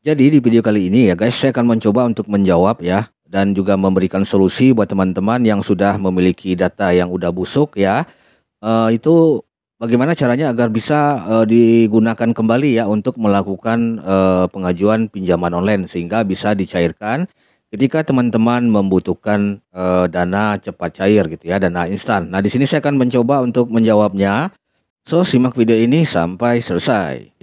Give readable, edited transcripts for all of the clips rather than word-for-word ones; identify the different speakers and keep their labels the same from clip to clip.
Speaker 1: Jadi di video kali ini ya guys, saya akan mencoba untuk menjawab ya dan juga memberikan solusi buat teman-teman yang sudah memiliki data yang udah busuk ya. Itu bagaimana caranya agar bisa digunakan kembali ya untuk melakukan pengajuan pinjaman online sehingga bisa dicairkan ketika teman-teman membutuhkan dana cepat cair gitu ya, dana instan. Nah, di sini saya akan mencoba untuk menjawabnya. So, simak video ini sampai selesai.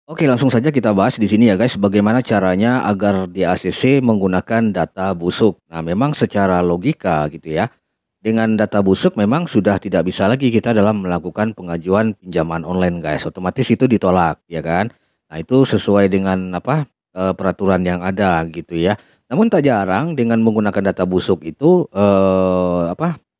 Speaker 1: Oke, langsung saja kita bahas di sini ya guys, bagaimana caranya agar di ACC menggunakan data busuk. Nah, memang secara logika gitu ya, dengan data busuk memang sudah tidak bisa lagi kita dalam melakukan pengajuan pinjaman online guys. Otomatis itu ditolak, ya kan? Nah, itu sesuai dengan apa peraturan yang ada gitu ya. Namun tak jarang dengan menggunakan data busuk itu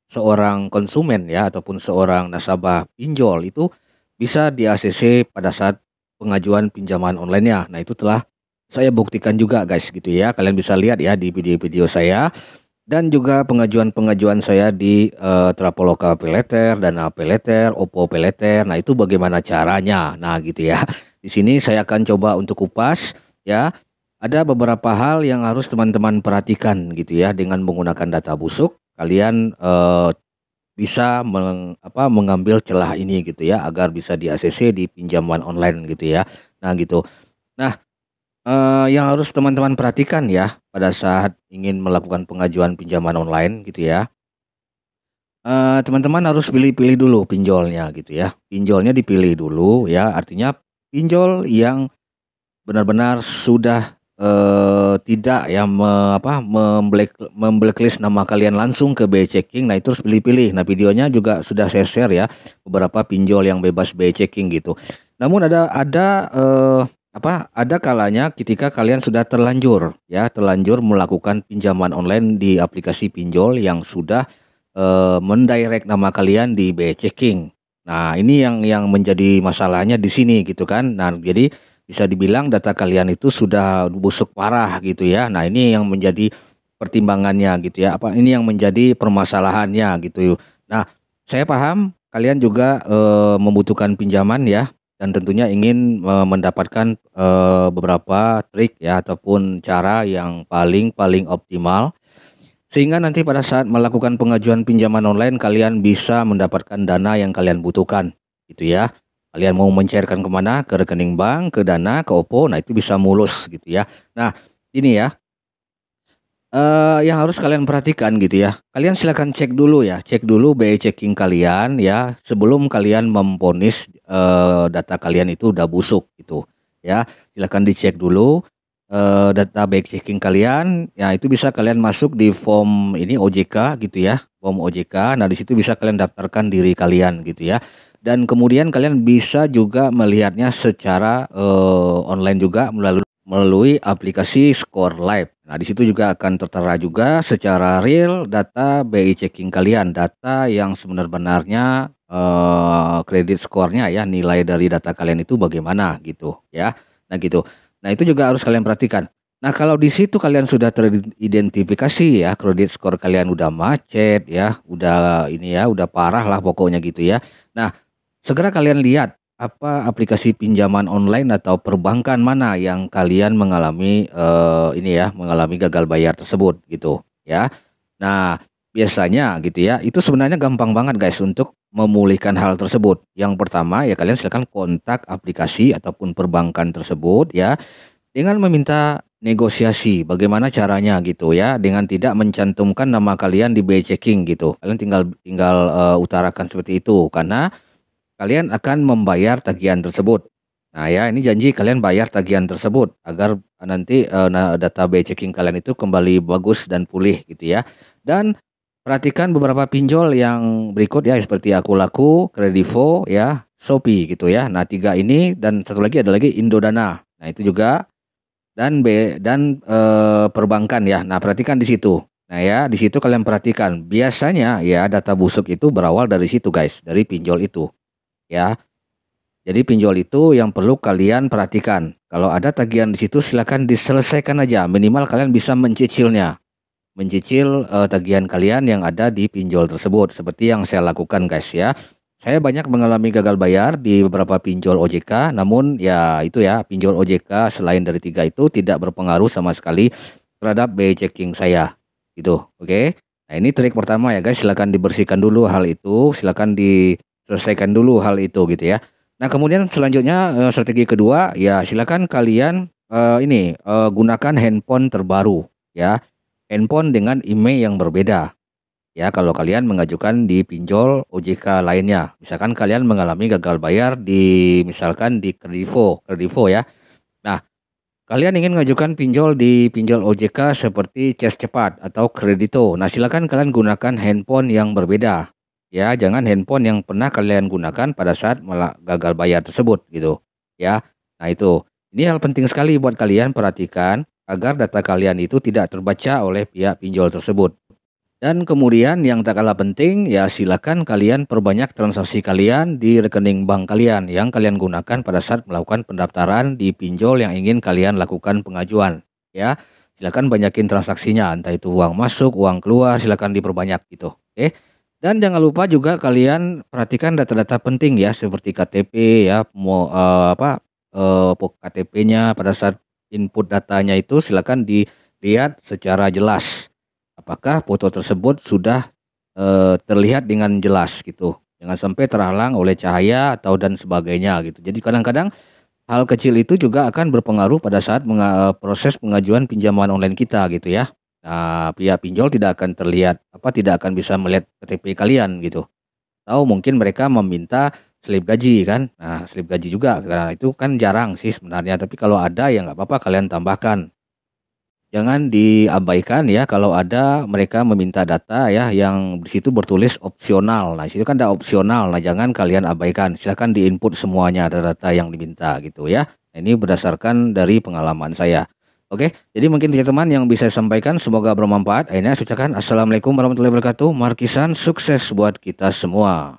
Speaker 1: seorang konsumen ya ataupun seorang nasabah pinjol itu bisa di ACC pada saat pengajuan pinjaman online-nya. Nah, itu telah saya buktikan juga guys gitu ya. Kalian bisa lihat ya di video-video saya dan juga pengajuan-pengajuan saya di Traveloka Paylater, Dana Paylater, Oppo Paylater. Nah, itu bagaimana caranya. Nah, gitu ya. Di sini saya akan coba untuk kupas ya. Ada beberapa hal yang harus teman-teman perhatikan gitu ya dengan menggunakan data busuk. Kalian bisa mengambil celah ini gitu ya agar bisa di ACC di pinjaman online gitu ya. Nah, gitu. Nah, yang harus teman-teman perhatikan ya pada saat ingin melakukan pengajuan pinjaman online gitu ya. Teman-teman harus pilih-pilih dulu pinjolnya gitu ya. Pinjolnya dipilih dulu ya, artinya pinjol yang benar-benar sudah tidak ya memblacklist nama kalian langsung ke BI checking. Nah, itu harus pilih-pilih. Nah, videonya juga sudah saya share ya beberapa pinjol yang bebas BI checking gitu. Namun ada kalanya ketika kalian sudah terlanjur melakukan pinjaman online di aplikasi pinjol yang sudah mendirect nama kalian di BI checking. Nah, ini yang menjadi masalahnya di sini gitu kan. Nah, jadi bisa dibilang data kalian itu sudah busuk parah gitu ya. Nah, ini yang menjadi pertimbangannya gitu ya. Ini yang menjadi permasalahannya gitu. Nah, saya paham kalian juga membutuhkan pinjaman ya dan tentunya ingin mendapatkan beberapa trik ya ataupun cara yang paling optimal sehingga nanti pada saat melakukan pengajuan pinjaman online kalian bisa mendapatkan dana yang kalian butuhkan gitu ya. Kalian mau mencairkan kemana? Ke rekening bank, ke Dana, ke Oppo, nah itu bisa mulus gitu ya. Nah, ini ya, yang harus kalian perhatikan gitu ya. Kalian silakan cek dulu BI checking kalian ya sebelum kalian memvonis data kalian itu udah busuk gitu ya. Silakan dicek dulu data BI checking kalian. Ya, itu bisa kalian masuk di form ini OJK gitu ya, form OJK. Nah, di situ bisa kalian daftarkan diri kalian gitu ya. Dan kemudian kalian bisa juga melihatnya secara online juga melalui aplikasi Score Live. Nah, di situ juga akan tertera juga secara real data BI checking kalian, data yang sebenarnya kredit skornya ya, nilai dari data kalian itu bagaimana gitu ya. Nah, gitu. Nah, itu juga harus kalian perhatikan. Nah, kalau di situ kalian sudah teridentifikasi ya, kredit skor kalian udah macet ya, udah ini ya, udah parah lah pokoknya gitu ya. Nah, segera kalian lihat apa aplikasi pinjaman online atau perbankan mana yang kalian mengalami mengalami gagal bayar tersebut gitu ya. Nah, biasanya gitu ya, itu sebenarnya gampang banget guys untuk memulihkan hal tersebut. Yang pertama ya kalian silakan kontak aplikasi ataupun perbankan tersebut ya dengan meminta negosiasi. Bagaimana caranya gitu ya, dengan tidak mencantumkan nama kalian di BI checking gitu. Kalian tinggal utarakan seperti itu karena kalian akan membayar tagihan tersebut. Nah ya, ini janji kalian bayar tagihan tersebut agar nanti data BI checking kalian itu kembali bagus dan pulih gitu ya. Dan perhatikan beberapa pinjol yang berikut ya seperti Akulaku, Kredivo ya, Shopee gitu ya. Nah, tiga ini dan satu lagi ada lagi Indodana. Nah, itu juga dan perbankan ya. Nah, perhatikan di situ. Nah ya, di situ kalian perhatikan. Biasanya ya data busuk itu berawal dari situ guys, dari pinjol itu. Ya, jadi pinjol itu yang perlu kalian perhatikan. Kalau ada tagihan di situ silakan diselesaikan aja. Minimal kalian bisa mencicilnya. Mencicil tagihan kalian yang ada di pinjol tersebut. Seperti yang saya lakukan guys ya. Saya banyak mengalami gagal bayar di beberapa pinjol OJK, namun ya itu ya, pinjol OJK selain dari 3 itu tidak berpengaruh sama sekali terhadap biaya checking saya, gitu, oke. Nah ini trik pertama ya guys, silakan dibersihkan dulu hal itu, silakan diselesaikan dulu hal itu gitu ya. Nah kemudian selanjutnya, strategi kedua, ya silakan kalian, gunakan handphone terbaru ya, handphone dengan IMEI yang berbeda. Ya, kalau kalian mengajukan di pinjol OJK lainnya, misalkan kalian mengalami gagal bayar di misalkan di Kredivo ya. Nah, kalian ingin mengajukan pinjol di pinjol OJK seperti Cas Cepat atau Kredito. Nah, silakan kalian gunakan handphone yang berbeda. Ya, jangan handphone yang pernah kalian gunakan pada saat gagal bayar tersebut gitu. Ya. Nah, itu. Ini hal penting sekali buat kalian perhatikan agar data kalian itu tidak terbaca oleh pihak pinjol tersebut. Dan kemudian yang tak kalah penting, ya silakan kalian perbanyak transaksi kalian di rekening bank kalian yang kalian gunakan pada saat melakukan pendaftaran di pinjol yang ingin kalian lakukan pengajuan. Ya, silakan banyakin transaksinya, entah itu uang masuk, uang keluar, silakan diperbanyak gitu. Oke. Dan jangan lupa juga kalian perhatikan data-data penting ya seperti KTP ya, KTP-nya pada saat input datanya itu silakan dilihat secara jelas. Apakah foto tersebut sudah, terlihat dengan jelas gitu, jangan sampai terhalang oleh cahaya atau dan sebagainya gitu. Jadi kadang-kadang hal kecil itu juga akan berpengaruh pada saat proses pengajuan pinjaman online kita gitu ya. Nah, pihak pinjol tidak akan tidak akan bisa melihat KTP kalian gitu. Atau mungkin mereka meminta slip gaji kan. Nah, slip gaji juga, nah itu kan jarang sih sebenarnya, tapi kalau ada ya nggak apa-apa kalian tambahkan. Jangan diabaikan ya kalau ada mereka meminta data ya yang di situ bertulis opsional. Nah, di situ kan ada opsional. Nah, jangan kalian abaikan. Silakan diinput semuanya data-data yang diminta gitu ya. Nah, ini berdasarkan dari pengalaman saya. Oke, jadi mungkin teman-teman yang bisa saya sampaikan semoga bermanfaat. Akhirnya saya ucapkan assalamualaikum warahmatullahi wabarakatuh. Markisan sukses buat kita semua.